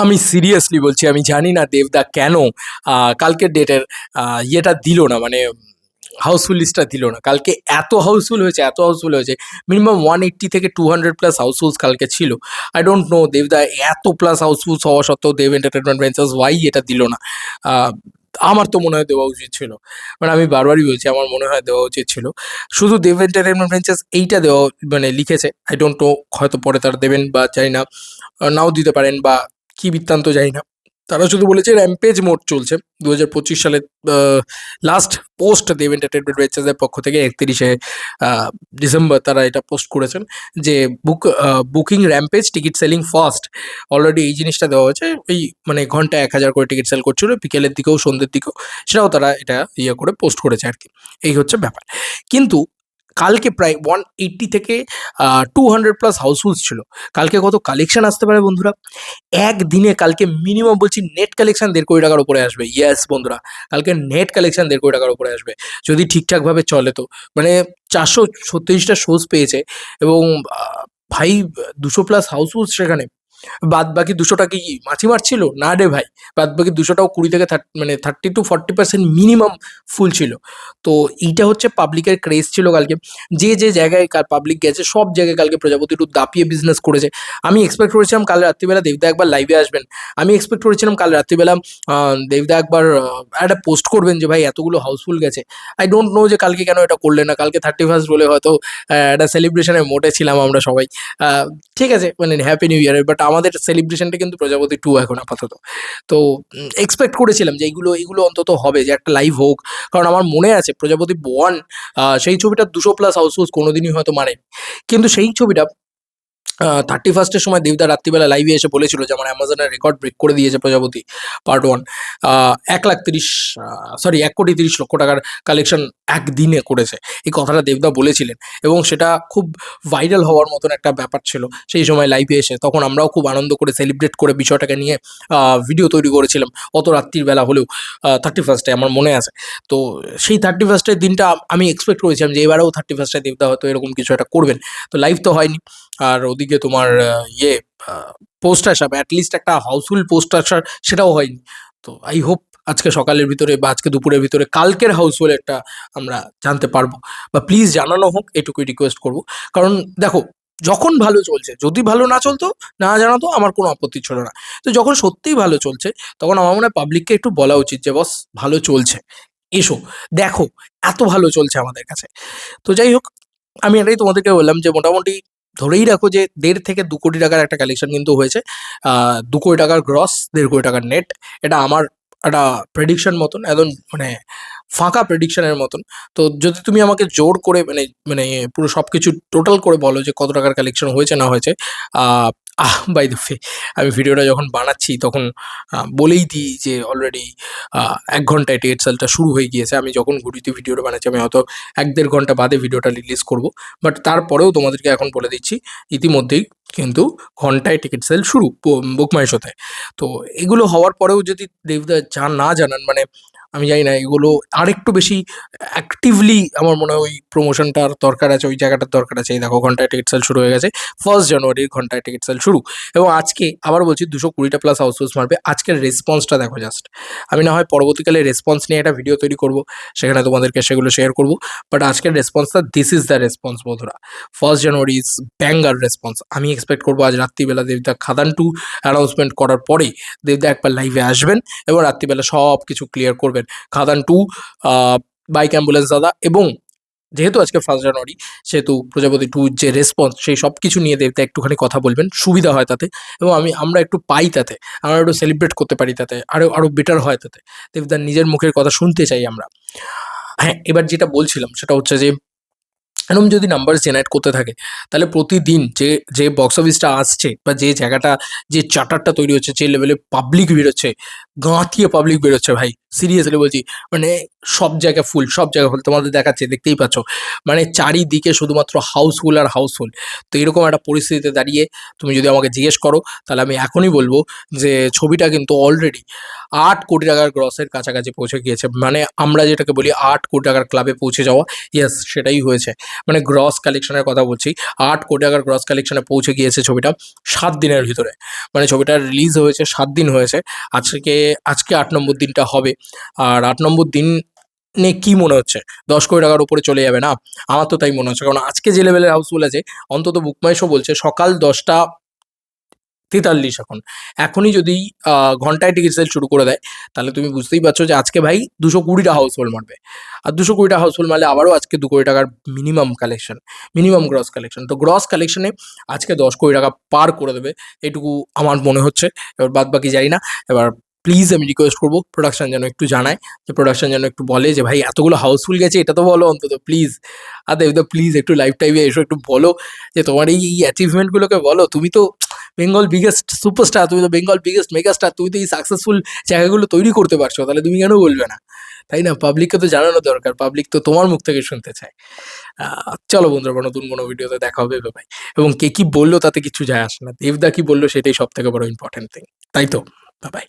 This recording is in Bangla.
আমি সিরিয়াসলি বলছি, আমি জানি না দেবদা কেন কালকের ডেটের ইয়েটা দিল না, মানে হাউসফুল লিস্টটা দিল না। কালকে এত হাউসফুল হয়েছে, এত হাউসফুল হয়েছে, মিনিমাম 180 থেকে 200 প্লাস হাউসফুলস কালকে ছিল। আই ডোন্ট নো দেবদা এত প্লাস হাউসফুলস হওয়া সত্ত্বেও দেব এন্টারটেনমেন্ট ভেঞ্চার্স ওয়াই এটা দিল না। আহ, আমার তো মনে হয় দেওয়া উচিত ছিল, মানে আমি বারবারই বলছি আমার মনে হয় দেওয়া উচিত ছিল। শুধু দেব এন্টারটেনমেন্ট ভেঞ্চার্স এইটা দেওয়া মানে লিখেছে, আই ডোন্ট নো, হয়তো পরে তারা দেবেন বা জানি না, নাও দিতে পারেন বা কি বৃত্তান্ত জানি না। তারা শুধু বলেছে র্যাম্পেজ মোড চলছে 2025 সালের লাস্ট পোস্ট দেব এন্টারটেনমেন্ট ভেঞ্চার্সের পক্ষ থেকে 31শে ডিসেম্বর তারা এটা পোস্ট করেছেন যে booking rampage, ticket selling first. Already এই জিনিসটা দেওয়া হয়েছে, এই মানে ঘন্টায় 1000 করে টিকিট সেল করছিল, বিকেলের দিকেও সন্ধ্যের দিকেও, সেটাও তারা এটা ইয়ে করে পোস্ট করেছে আর কি। এই হচ্ছে ব্যাপার। কিন্তু কালকে প্রায় 180 থেকে 200 প্লাস হাউসফুলস ছিল। কালকে কত কালেকশন আসতে পারে বন্ধুরা? একদিনে কালকে মিনিমাম বলছি নেট কালেকশন 1.5 কোটি টাকার উপরে আসবে। ইয়েস বন্ধুরা, কালকে নেট কালেকশন 1.5 কোটি টাকার উপরে আসবে যদি ঠিকঠাকভাবে চলে। তো মানে 436টা শোজ পেয়েছে এবং ভাই 200 প্লাস হাউসফুলস সেখানে। বাদ বাকি 200টা কি মাছি মারছিল? না রে ভাই, বাদ বাকি 200টাও 20 থেকে মানে 30 to 40% মিনিমাম ফুল ছিল। তো এইটা হচ্ছে পাবলিকের ক্রেজ ছিল কালকে। যে যে জায়গায় পাবলিক গেছে সব জায়গায় কালকে প্রজাপতি একটু দাপিয়ে বিজনেস করেছে। আমি এক্সপেক্ট করেছিলাম কাল রাত্রিবেলা দেবদা একবার লাইভে আসবেন। আমি এক্সপেক্ট করেছিলাম কাল রাত্রিবেলা দেবদা একবার একটা পোস্ট করবেন যে ভাই এতগুলো হাউসফুল গেছে। আই ডোন্ট নো যে কালকে কেন এটা করলেন না। কালকে 31st বলে হয়তো একটা সেলিব্রেশনের মোডে ছিলাম আমরা সবাই। ঠিক আছে, মানে হ্যাপি নিউ ইয়ারের, বাট আমাদের সেলিব্রেশনটা কিন্তু প্রজাপতি 2 এখন আপাতত। তো এক্সপেক্ট করেছিলাম যে এইগুলো এগুলো অন্তত হবে, যে একটা লাইভ হোক। কারণ আমার মনে আছে প্রজাপতি 1 সেই ছবিটা 200 প্লাস হাউসফুলস কোনোদিনই হয়তো মারে। কিন্তু সেই ছবিটা 31st সময় দেবদা রাত্রিবেলা লাইভে এসে বলেছিল যে আমার অ্যামাজনের রেকর্ড ব্রেক করে দিয়েছে প্রজাপতি পার্ট 1। 1,30,000 সরি 1,30,00,000 টাকার কালেকশন একদিনে করেছে। এই কথাটা দেবদা বলেছিলেন এবং সেটা খুব ভাইরাল হওয়ার মতন একটা ব্যাপার ছিল সেই সময় লাইভে এসে। তখন আমরাও খুব আনন্দ করে সেলিব্রেট করে বিষয়টাকে নিয়ে ভিডিও তৈরি করেছিলাম অত রাত্রির বেলা হলেও। 31স্টে আমার মনে আছে। তো সেই 31স্টের দিনটা আমি এক্সপেক্ট করেছিলাম যে এবারেও 31স্টে দেবদা হয়তো এরকম কিছু একটা করবেন। তো লাইভ তো হয়নি। আর ওদিকে তোমার ইয়ে পোস্ট আসা, অ্যাটলিস্ট একটা হাউসফুল পোস্ট আসার, সেটাও হয়নি। তো আই হোপ আজকে সকালের ভিতরে বা আজকে দুপুরের ভিতরে কালকের হাউসফুল একটা আমরা জানতে পারবো, বা প্লিজ জানানো হোক, এটুকুই রিকোয়েস্ট করবো। কারণ দেখো, যখন ভালো চলছে, যদি ভালো না চলতো, না জানাতো, আমার কোনো আপত্তি ছিল না। তো যখন সত্যিই ভালো চলছে তখন আমার মনে হয় পাবলিককে একটু বলা উচিত যে বস ভালো চলছে, এসো দেখো, এত ভালো চলছে আমাদের কাছে। তো যাই হোক, আমি এটাই তোমাদেরকে বললাম যে মোটামুটি ধরেই রাখো যে 1.5 থেকে 2 কোটি টাকার একটা কালেকশন কিন্তু হয়েছে। 2 কোটি টাকার গ্রস, 1.5 কোটি টাকার নেট। এটা আমার একটা প্রেডিকশন মতন, একদম মানে ফাঁকা প্রেডিকশনের মতন। তো যদি তুমি আমাকে জোর করে মানে মানে পুরো সবকিছু টোটাল করে বলো যে কত টাকার কালেকশন হয়েছে না হয়েছে। বাই দ্য ওয়ে, আমি ভিডিওটা যখন বানাচ্ছি তখন বলেই দিই যে অলরেডি 1 ঘন্টায় টিকিট সেলটা শুরু হয়ে গিয়েছে। আমি যখন ঘড়িতে ভিডিওটা বানাচ্ছি আমি হয়তো 1-1.5 ঘন্টা বাদে ভিডিওটা রিলিজ করব। বাট তারপরেও তোমাদেরকে এখন বলে দিচ্ছি, ইতিমধ্যেই কিন্তু ঘন্টায় টিকিট সেল শুরু বুক মাই শোতে। তো এগুলো হওয়ার পরেও যদি দেবদা না জানান, মানে আমি জানি না, এগুলো আরেকটু বেশি অ্যাক্টিভলি আমার মনে হয় ওই প্রমোশনটার দরকার আছে, ওই জায়গাটার দরকার আছে। এই দেখো ঘন্টায় টিকিট সেল শুরু হয়ে গেছে, 1 জানুয়ারির ঘন্টায় টিকিট সেল শুরু। এবং আজকে আবার বলছি 220টা প্লাস হাউসফুলস মারবে। আজকের রেসপন্সটা দেখো জাস্ট। আমি না হয় পরবর্তীকালে রেসপন্স নিয়ে একটা ভিডিও তৈরি করব, সেখানে তোমাদেরকে সেগুলো শেয়ার করব। বাট আজকের রেসপন্সটা, দিস ইজ দ্য রেসপন্স বন্ধুরা। 1 জানুয়ারি ইজ ব্যাঙ্গার রেসপন্স। আমি এক্সপেক্ট করবো আজ রাত্রিবেলা দেবদা খাদান 2 অ্যানাউন্সমেন্ট করার পরে দেবদা একবার লাইভে আসবেন এবং রাত্রিবেলা সব কিছু ক্লিয়ার করবেন। খাদান 2, বাইক অ্যাম্বুলেন্স দাদা, এবং যেহেতু আজকে 1 জানুয়ারি, সেহেতু প্রজাপতি 2 যে রেসপন্স, সেই সব কিছু নিয়ে দেবদা একটুখানি কথা বলবেন, সুবিধা হয় তাতে। এবং আমরা একটু পাই তাতে, আমরা একটু সেলিব্রেট করতে পারি তাতে, আরও বেটার হয় তাতে। দেবদার নিজের মুখের কথা শুনতে চাই আমরা। হ্যাঁ, এবার যেটা বলছিলাম সেটা হচ্ছে যে এরকম যদি নাম্বারস জেনারেট করতে থাকে, তাহলে প্রতিদিন যে যে বক্স অফিসটা আসছে বা যে জায়গাটা, যে চার্টারটা তৈরি হচ্ছে, যে লেভেলে পাবলিক বেরোচ্ছে, গাঁথিয়ে পাবলিক বেরোচ্ছে ভাই, সিরিয়াসলি বলছি। মানে সব জায়গা ফুল, সব জায়গা ফুল, তোমাদের দেখাচ্ছে, দেখতেই পাচ্ছ। মানে চারিদিকে শুধুমাত্র হাউসফুল আর হাউসফুল। তো এরকম একটা পরিস্থিতিতে দাঁড়িয়ে তুমি যদি আমাকে জিজ্ঞেস করো, তাহলে আমি এখনই বলবো যে ছবিটা কিন্তু অলরেডি 8 কোটি টাকার গ্রসের কাছাকাছি পৌঁছে গিয়েছে। মানে আমরা যেটাকে বলি 8 কোটি টাকার ক্লাবে পৌঁছে যাওয়া, ইয়েস সেটাই হয়েছে। মানে গ্রস কালেকশনের কথা বলছি, 8 কোটি টাকার গ্রস কালেকশনে পৌঁছে গিয়েছে ছবিটা 7 দিনের ভিতরে। মানে ছবিটা রিলিজ হয়েছে 7 দিন হয়েছে, আজকে 8 নম্বর দিনটা হবে। আর 8 নম্বর দিন কি মনে হচ্ছে 10 কোটি টাকার উপরে চলে যাবে না? আমার তো তাই মনে হচ্ছে, কারণ আজকে যে লেভেলের হাউসফুল আছে, অন্তত বুক মাই শো বলছে সকাল 10টা 43 এখনই যদি ঘন্টায় টিকিট সেল শুরু করে দেয়, তাহলে তুমি বুঝতেই পারছো যে আজকে ভাই 220টা হাউসফুল মারবে। আর 220টা হাউসফুল মারলে আবারও আজকে 2 কোটি টাকার minimum collection, minimum gross collection. তো গ্রস কালেকশনে আজকে 10 কোটি টাকা পার করে দেবে, এটুকু আমার মনে হচ্ছে। এবার বাদ বাকি জানি না। এবার প্লিজ আমি রিকোয়েস্ট করবো প্রোডাকশন যেন একটু জানায়, যে প্রোডাকশন যেন একটু বলে যে ভাই এতগুলো হাউসফুল গেছে, এটা তো বলো অন্তত প্লিজ। আর দেবদা প্লিজ একটু লাইভ টাইমে এসো, একটু বলো যে তোমার এই অ্যাচিভমেন্টগুলোকে বলো। তুমি তো বেঙ্গল বিগেস্ট সুপারস্টার, তুমি তো বেঙ্গল বিগেস্ট মেগাস্টার, তুমি তো এই সাকসেসফুল জায়গাগুলো তৈরি করতে পারছো, তাহলে তুমি কেন বলবে না? তাই না? পাবলিককে তো জানানো দরকার, পাবলিক তো তোমার মুখ থেকে শুনতে চায়। চলো বন্ধুরা, নতুন কোনো ভিডিওতে দেখা হবে ভাই। এবং কে কি বললো তাতে কিছু যায় আসে না, দেবদা কি বললো সেটাই সব থেকে বড় ইম্পর্টেন্ট থিং, তাই তো? বাই।